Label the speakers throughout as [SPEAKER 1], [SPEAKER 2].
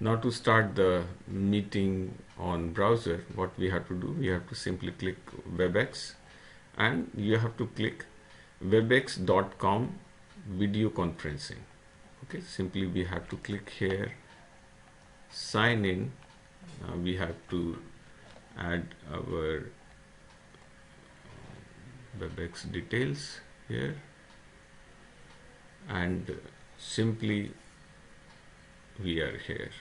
[SPEAKER 1] Now to start the meeting on browser, what we have to do, we have to simply click WebEx and you have to click webex.com video conferencing. Okay, simply we have to click here, sign in. We have to add our WebEx details here and simply we are here.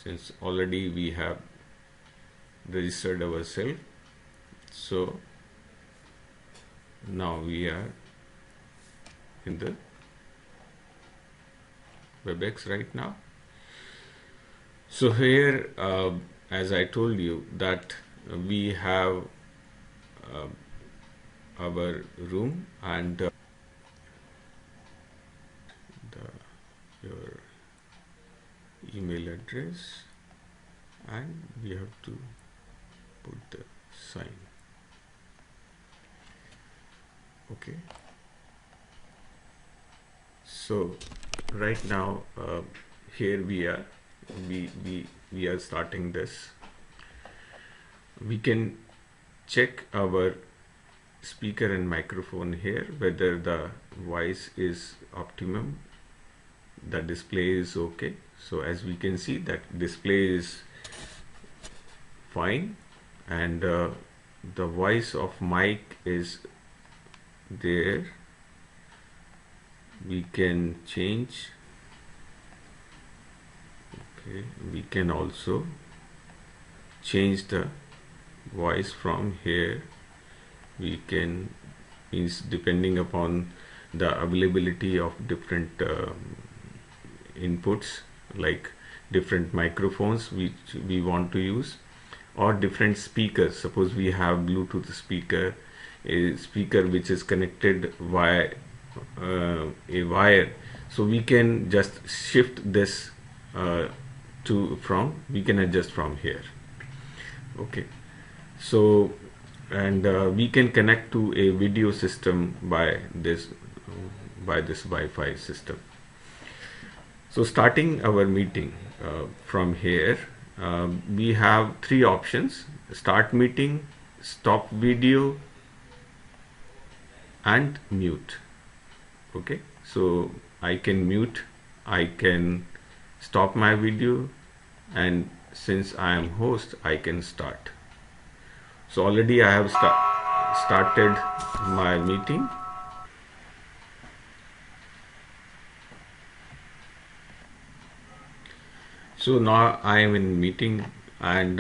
[SPEAKER 1] Since already we have registered ourselves, so now we are in the WebEx right now. So here, as I told you, that we have our room and your email address, and we have to put the sign. Okay, so right now here we are starting this. We can check our speaker and microphone here, whether the voice is optimum, the display is okay. So as we can see that display is fine and the voice of mic is there. We can change. Okay, we can also change the voice from here. We can, means depending upon the availability of different inputs, like different microphones which we want to use, or different speakers. Suppose we have Bluetooth speaker, a speaker which is connected via a wire, so we can just shift this we can adjust from here. Okay, so and we can connect to a video system by this Wi-Fi system. So starting our meeting from here, we have three options: start meeting, stop video, and mute. Okay, so I can mute, I can stop my video, and since I am host, I can start. So already I have started my meeting. So now I am in meeting, and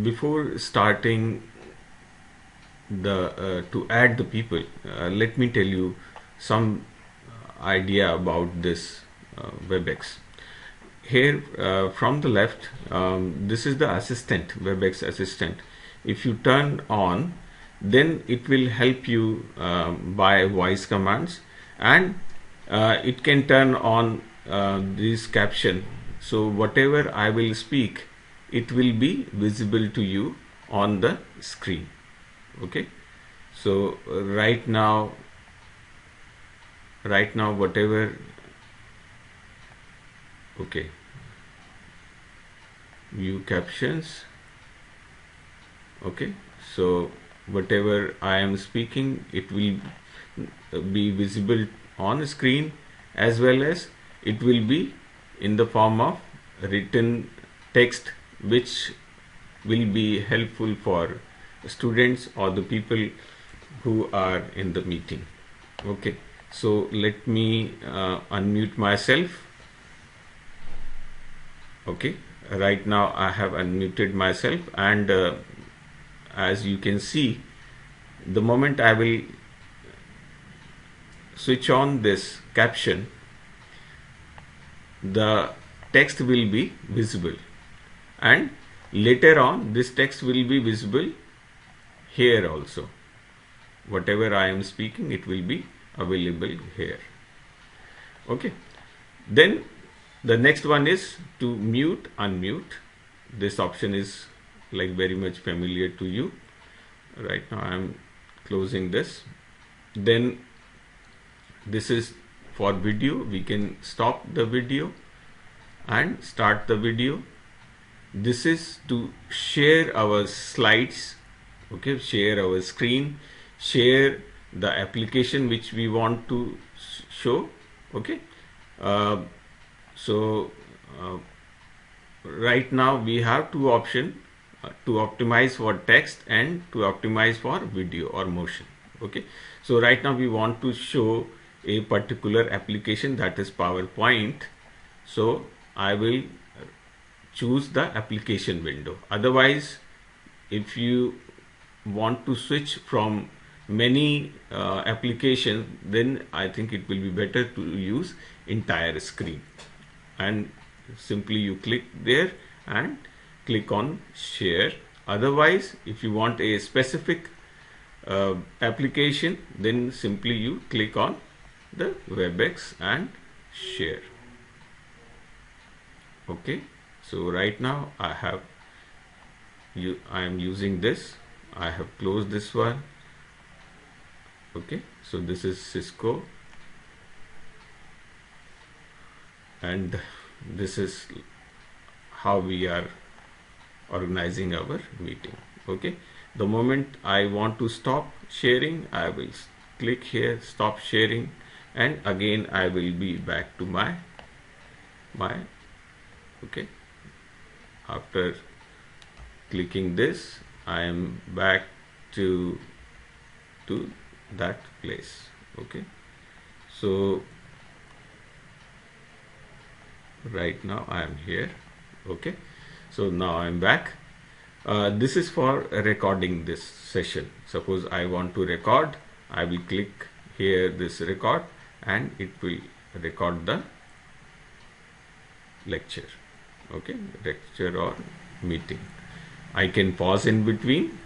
[SPEAKER 1] before starting to add the people, let me tell you some idea about this WebEx. Here from the left, this is the assistant, WebEx assistant. If you turn on, then it will help you by voice commands, and it can turn on this caption. So whatever I will speak, it will be visible to you on the screen. Okay, so right now whatever, okay, view captions. Okay, so whatever I am speaking, it will be visible on the screen, as well as it will be in the form of written text, which will be helpful for students or the people who are in the meeting. Okay, so let me unmute myself. Okay, right now I have unmuted myself, and as you can see, the moment I will switch on this caption, the text will be visible, and later on this text will be visible here also. Whatever I am speaking, it will be available here. Okay, then the next one is to mute, unmute. This option is like very much familiar to you. Right now I am closing this. Then this is for video. We can stop the video, and start the video. This is to share our slides, okay, share our screen, share the application which we want to show, okay. So right now we have two options, to optimize for text and to optimize for video or motion, okay. So right now we want to show a particular application, that is PowerPoint. So I will choose the application window. Otherwise, if you want to switch from many applications, then I think it will be better to use entire screen, and simply you click there and click on share. Otherwise, if you want a specific application, then simply you click on the WebEx and share, okay. So right now I am using this. I have closed this one, okay. So this is Cisco, and this is how we are organizing our meeting, okay. The moment I want to stop sharing, I will click here, stop sharing, and again I will be back to my okay. After clicking this, I am back to that place, okay. So right now I am here, okay. So now I am back. This is for recording this session. Suppose I want to record, I will click here this record, and it will record the lecture, okay, lecture or meeting. I can pause in between,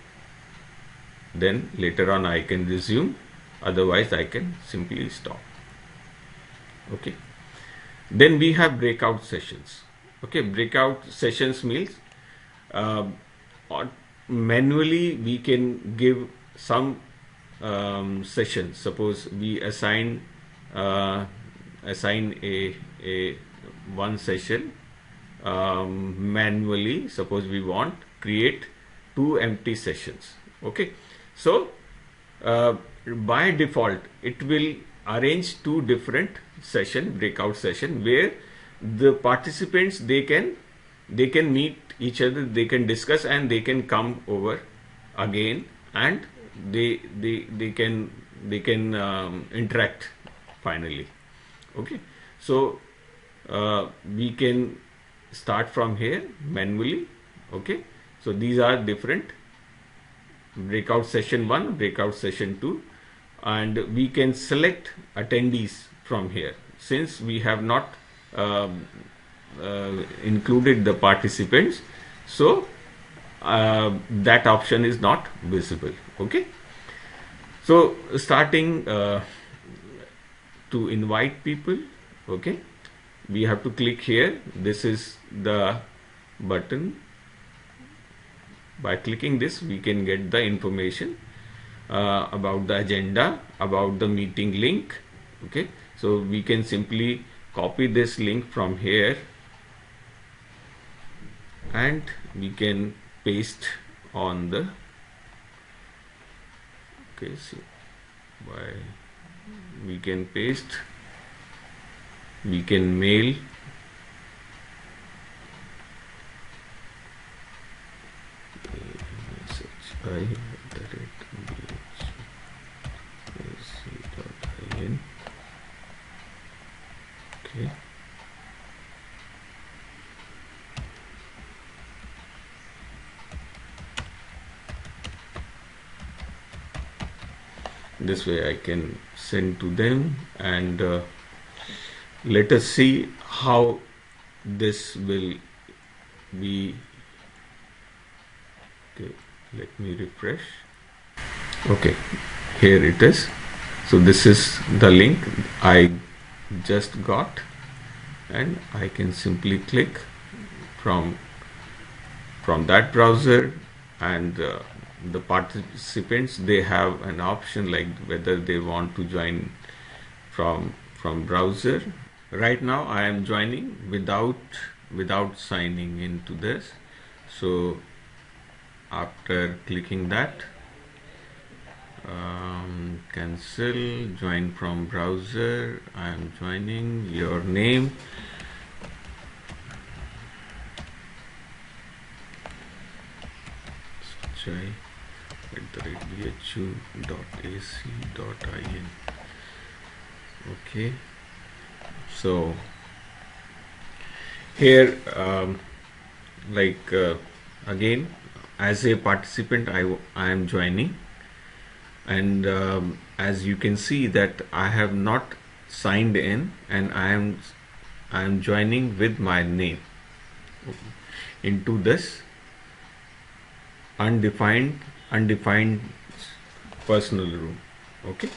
[SPEAKER 1] then later on I can resume, otherwise I can simply stop, okay. Then we have breakout sessions, okay. Breakout sessions means or manually we can give some sessions. Suppose we assign a one session manually. Suppose we want create 2 empty sessions, okay. So by default it will arrange 2 different breakout session, where the participants they can meet each other, they can discuss, and they can come over again, and they can interact finally, okay. So we can start from here manually, okay. So these are different breakout session 1, breakout session 2, and we can select attendees from here. Since we have not included the participants, so that option is not visible, okay. So starting to invite people, okay, we have to click here. This is the button. By clicking this, we can get the information about the agenda, about the meeting link, okay. So we can simply copy this link from here, and we can paste on the, okay, see, we can paste, we can mail, message@bhc.in, okay. This way I can send to them, and let us see how this will be. Okay, let me refresh. Okay, here it is. So this is the link I just got, and I can simply click from that browser, and the participants, they have an option like whether they want to join from browser Right now I am joining without signing into this. So after clicking that, cancel, join from browser. I am joining. Your name, Jai @bhu.ac.in. Okay, so here, like again, as a participant, I am joining, and as you can see that I have not signed in, and I am joining with my name into this undefined personal room. Okay,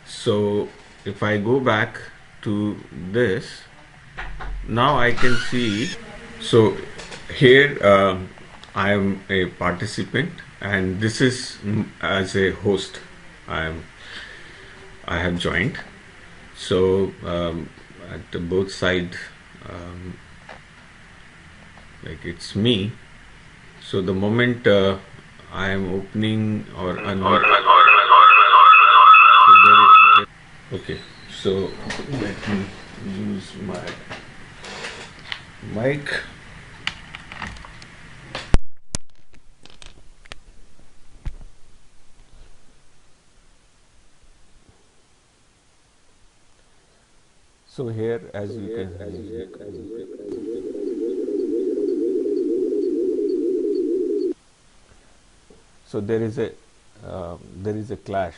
[SPEAKER 1] so if I go back to this, now I can see. So here I am a participant, and this is as a host. I am I have joined. So at both side, um, like it's me. So the moment I am opening or okay. So let me use my mic. So here, as you can so there is a clash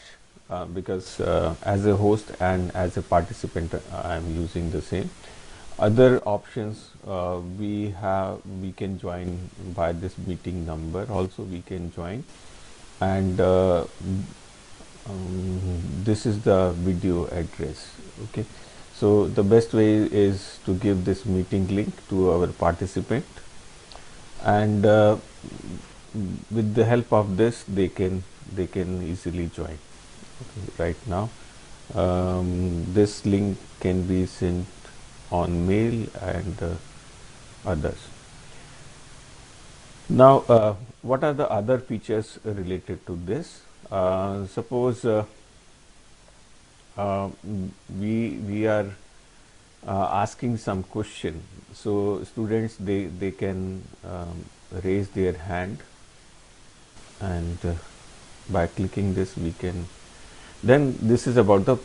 [SPEAKER 1] because as a host and as a participant I am using the same. Other options we can join by this meeting number. Also we can join, and this is the video address. Okay, so the best way is to give this meeting link to our participant, and with the help of this they can easily join. Okay, right now this link can be sent on mail and others. Now what are the other features related to this? Suppose uh, we are asking some question, so students they can raise their hand, and by clicking this we can, then this is about the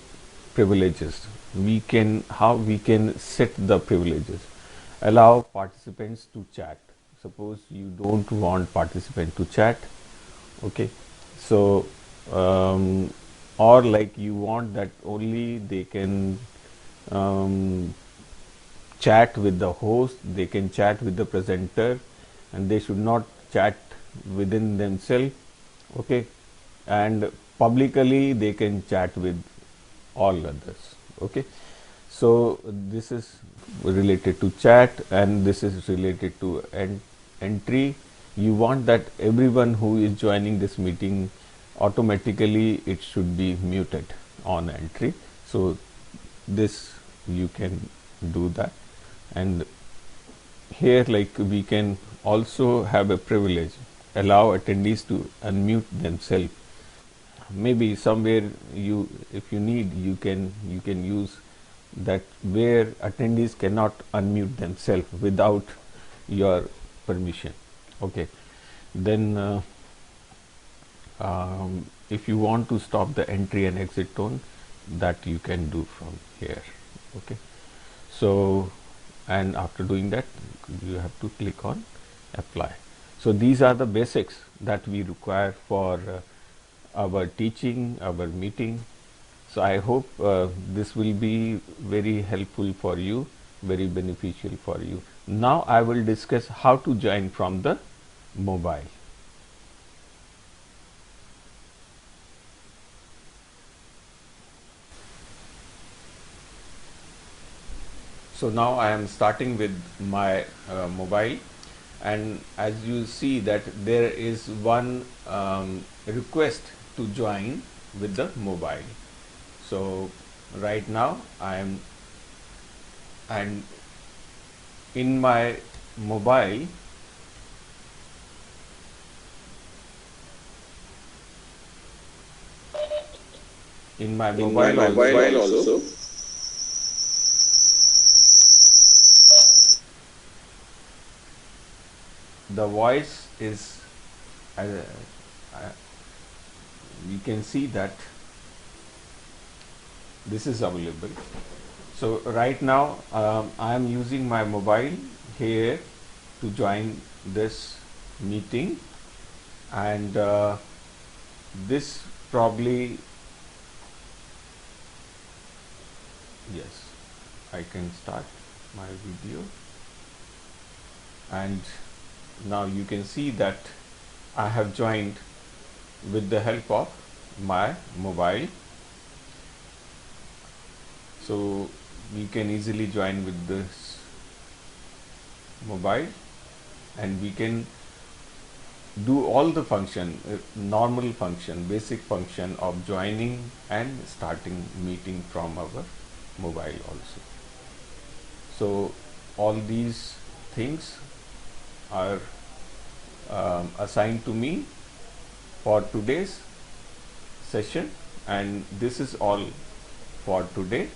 [SPEAKER 1] privileges. We can, how we can set the privileges. Allow participants to chat. Suppose you don't want participant to chat. Okay, so or like you want that only they can um, chat with the host, they can chat with the presenter, and they should not chat within themselves. Okay, and publicly they can chat with all others. Okay, so this is related to chat, and this is related to entry. You want that everyone who is joining this meeting, automatically it should be muted on entry. So this you can do that. And here, like, we can also have a privilege, allow attendees to unmute themselves. Maybe somewhere you, if you need, you can use that where attendees cannot unmute themselves without your permission. Okay, then if you want to stop the entry and exit tone, that you can do from here. Okay, so, and after doing that you have to click on apply. So these are the basics that we require for our teaching, our meeting. So I hope this will be very helpful for you, very beneficial for you. Now I will discuss how to join from the mobile. So now I am starting with my mobile, and as you see that there is one request to join with the mobile. So right now I am and in my mobile
[SPEAKER 2] In my mobile also,
[SPEAKER 1] the voice is uh, uh, we can see that this is available. So right now I am using my mobile here to join this meeting, and this probably, yes, I can start my video, and now you can see that I have joined with the help of my mobile. So we can easily join with this mobile, and we can do all the function, normal function, basic function of joining and starting meeting from our mobile also. So all these things are assigned to me for today's session, and this is all for today.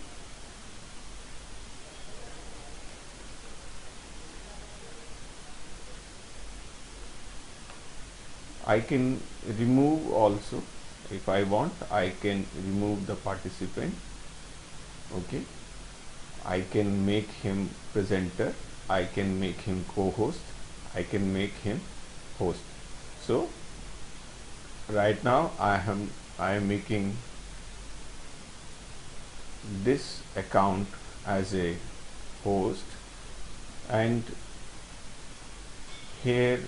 [SPEAKER 1] I can remove also, if I want. I can remove the participant. Okay, I can make him presenter, I can make him co-host, I can make him host. So right now I am making this account as a host, and here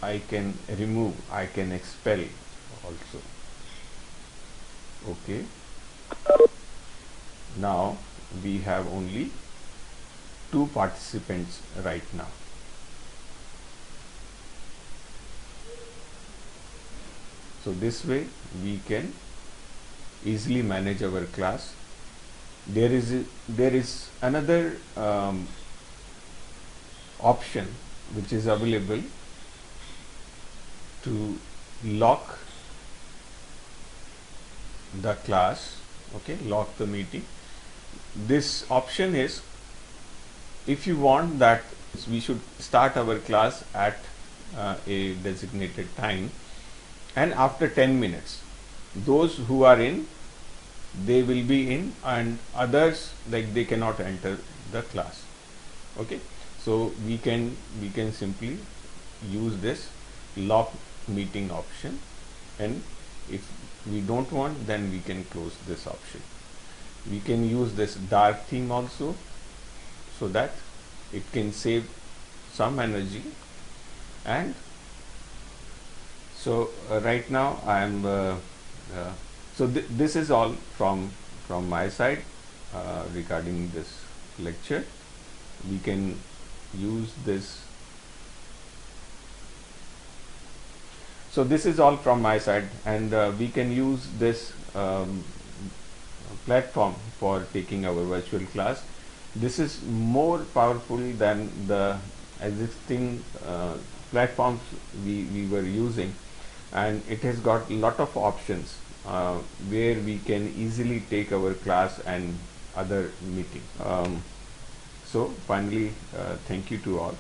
[SPEAKER 1] I can remove, I can expel also. Okay, now we have only 2 participants right now. So this way we can easily manage our class. There is another option which is available to lock the class. Okay, lock the meeting. This option is, if you want that we should start our class at a designated time, and after 10 minutes those who are in, they will be in, and others, like, they cannot enter the class. Okay, so we can simply use this lock meeting option, and if we don't want, then we can close this option. We can use this dark theme also, so that it can save some energy. And so right now I am so this is all from my side regarding this lecture. We can use this. So this is all from my side, and we can use this platform for taking our virtual class. This is more powerful than the existing platforms we were using, and it has got a lot of options where we can easily take our class and other meetings. So finally, thank you to all.